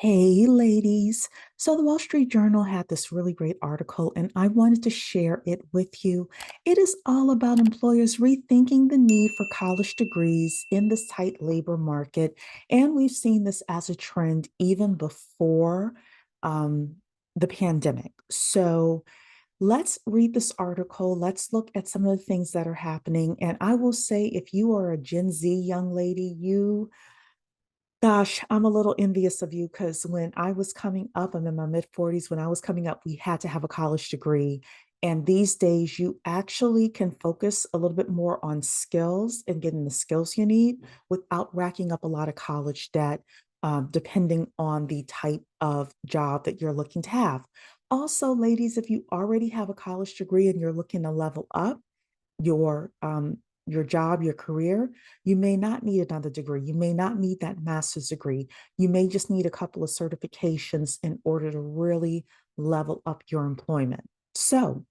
Hey, ladies. So, the Wall Street Journal had this really great article, and I wanted to share it with you. It is all about employers rethinking the need for college degrees in this tight labor market. And we've seen this as a trend even before um, the pandemic. So, let's read this article. Let's look at some of the things that are happening. And I will say, if you are a Gen Z young lady, Gosh, I'm a little envious of you because when I was coming up, I'm in my mid 40s. When I was coming up, we had to have a college degree. And these days, you actually can focus a little bit more on skills and getting the skills you need without racking up a lot of college debt, depending on the type of job that you're looking to have. Also, ladies, if you already have a college degree and you're looking to level up, your your job, your career, you may not need another degree. You may not need that master's degree. You may just need a couple of certifications in order to really level up your employment. So,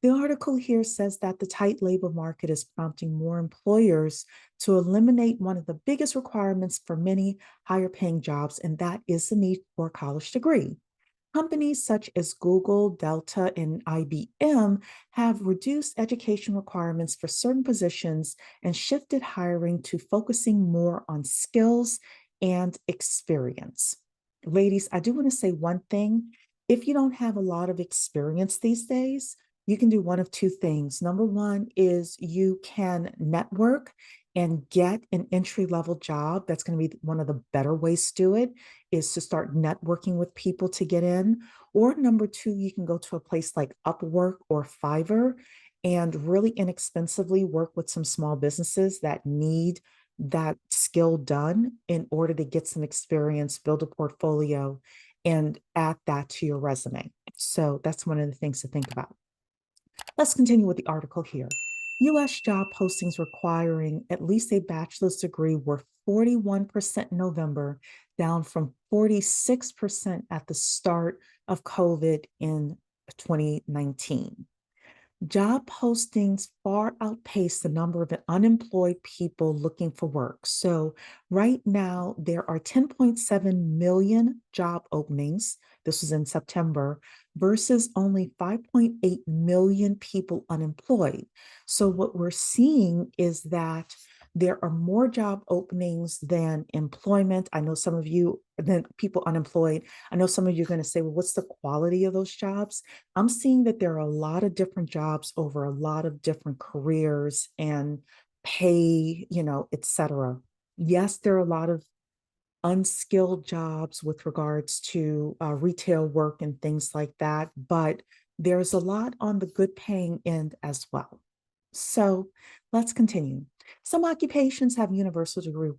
the article here says that the tight labor market is prompting more employers to eliminate one of the biggest requirements for many higher paying jobs, and that is the need for a college degree. Companies such as Google, Delta, and IBM have reduced education requirements for certain positions and shifted hiring to focusing more on skills and experience. Ladies, I do want to say one thing. If you don't have a lot of experience these days, you can do one of two things. Number one is you can network and get an entry level job. That's going to be one of the better ways to do it, is to start networking with people to get in. Or number two, you can go to a place like Upwork or Fiverr and really inexpensively work with some small businesses that need that skill done in order to get some experience, build a portfolio, and add that to your resume. So that's one of the things to think about. Let's continue with the article here. US job postings requiring at least a bachelor's degree were 41% in November, down from 46% at the start of COVID in 2019. Job postings far outpace the number of unemployed people looking for work. So, right now, there are 10.7 million job openings. This was in September, versus only 5.8 million people unemployed. So, what we're seeing is that there are more job openings than employment. I know some of you, than people unemployed. I know some of you are going to say, well, what's the quality of those jobs? I'm seeing that there are a lot of different jobs over a lot of different careers and pay, et cetera. Yes, there are a lot of unskilled jobs with regards to retail work and things like that, but there's a lot on the good paying end as well. So let's continue. Some occupations have universal degree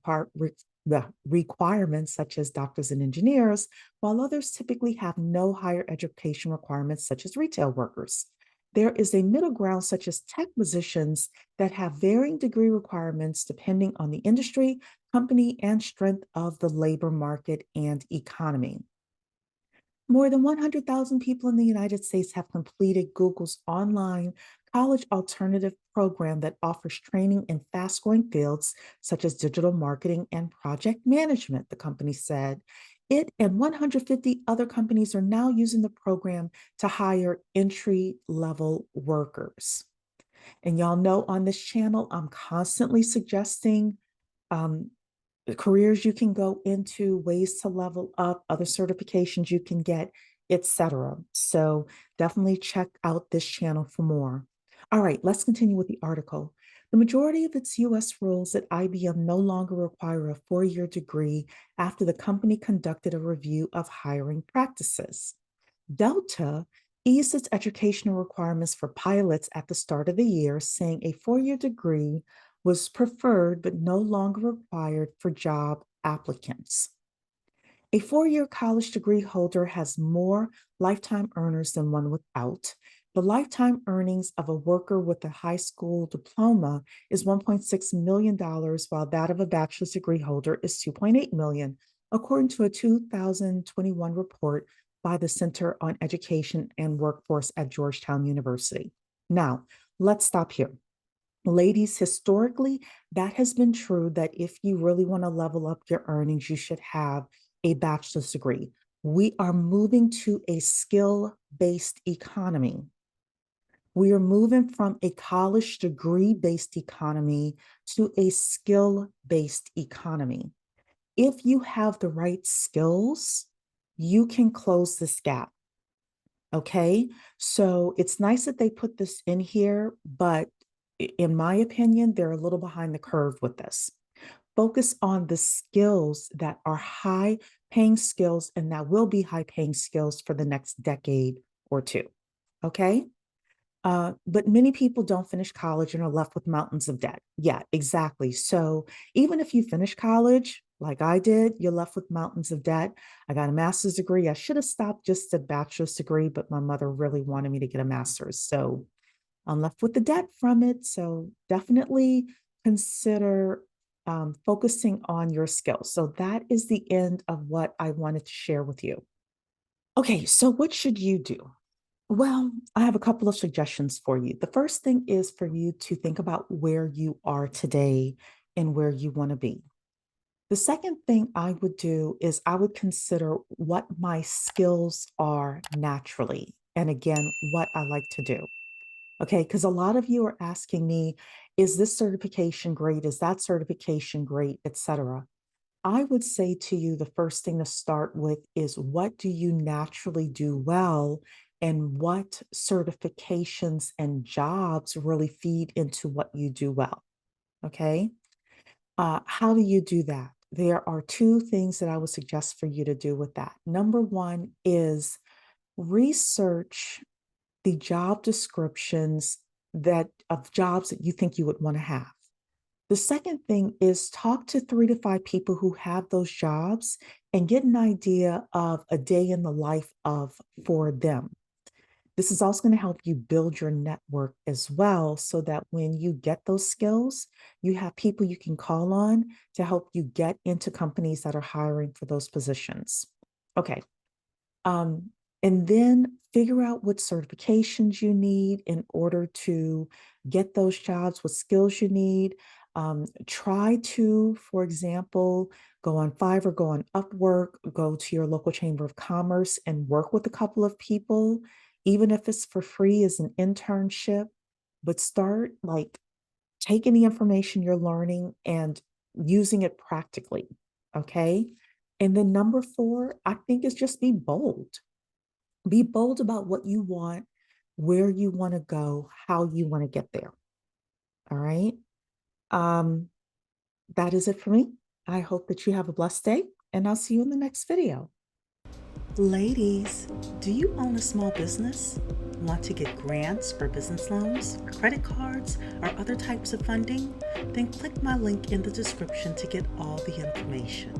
the requirements, such as doctors and engineers, while others typically have no higher education requirements, such as retail workers. There is a middle ground, such as tech positions, that have varying degree requirements depending on the industry, company, and strength of the labor market and economy. More than 100,000 people in the United States have completed Google's online college alternative program that offers training in fast growing fields such as digital marketing and project management, the company said. It and 150 other companies are now using the program to hire entry level workers. And y'all know on this channel, I'm constantly suggesting um, the careers you can go into, ways to level up, other certifications you can get, etc. So definitely check out this channel for more. All right, let's continue with the article. The majority of its US roles at IBM no longer require a 4-year degree after the company conducted a review of hiring practices. Delta eased its educational requirements for pilots at the start of the year, saying a 4-year degree was preferred but no longer required for job applicants. A 4-year college degree holder has more lifetime earners than one without. The lifetime earnings of a worker with a high school diploma is $1.6 million, while that of a bachelor's degree holder is $2.8 million, according to a 2021 report by the Center on Education and Workforce at Georgetown University. Now, let's stop here. Ladies, historically, that has been true that if you really want to level up your earnings, you should have a bachelor's degree. We are moving to a skill-based economy. We are moving from a college degree-based economy to a skill-based economy. If you have the right skills, you can close this gap. Okay. So it's nice that they put this in here, but in my opinion, they're a little behind the curve with this. Focus on the skills that are high paying skills and that will be high paying skills for the next decade or two. Okay. But many people don't finish college and are left with mountains of debt. Yeah, exactly. So even if you finish college, like I did, you're left with mountains of debt. I got a master's degree. I should have stopped just at bachelor's degree, but my mother really wanted me to get a master's. So I'm left with the debt from it. So definitely consider focusing on your skills. So that is the end of what I wanted to share with you. Okay, so what should you do? Well, I have a couple of suggestions for you. The first thing is for you to think about where you are today and where you want to be. The second thing I would do is I would consider what my skills are naturally. And again, what I like to do. Okay, because a lot of you are asking me, is this certification great? Is that certification great, etc. I would say to you, the first thing to start with is what do you naturally do well, and what certifications and jobs really feed into what you do well. Okay. How do you do that? There are two things that I would suggest for you to do with that. Number one is research the job descriptions that of jobs that you think you would want to have. The second thing is talk to 3 to 5 people who have those jobs and get an idea of a day in the life of for them. This is also going to help you build your network as well, so that when you get those skills, you have people you can call on to help you get into companies that are hiring for those positions. Okay. Um, and then figure out what certifications you need in order to get those jobs, what skills you need. Try to, for example, go on Fiverr, go on Upwork, go to your local chamber of commerce and work with a couple of people, even if it's for free as an internship. But start like taking the information you're learning and using it practically. Okay. And then number 4, I think is just be bold. Be bold about what you want, where you want to go, how you want to get there. All right. Um, that is it for me. I hope that you have a blessed day, and I'll see you in the next video. Ladies, do you own a small business? Want to get grants for business loans, credit cards, or other types of funding? Then click my link in the description to get all the information.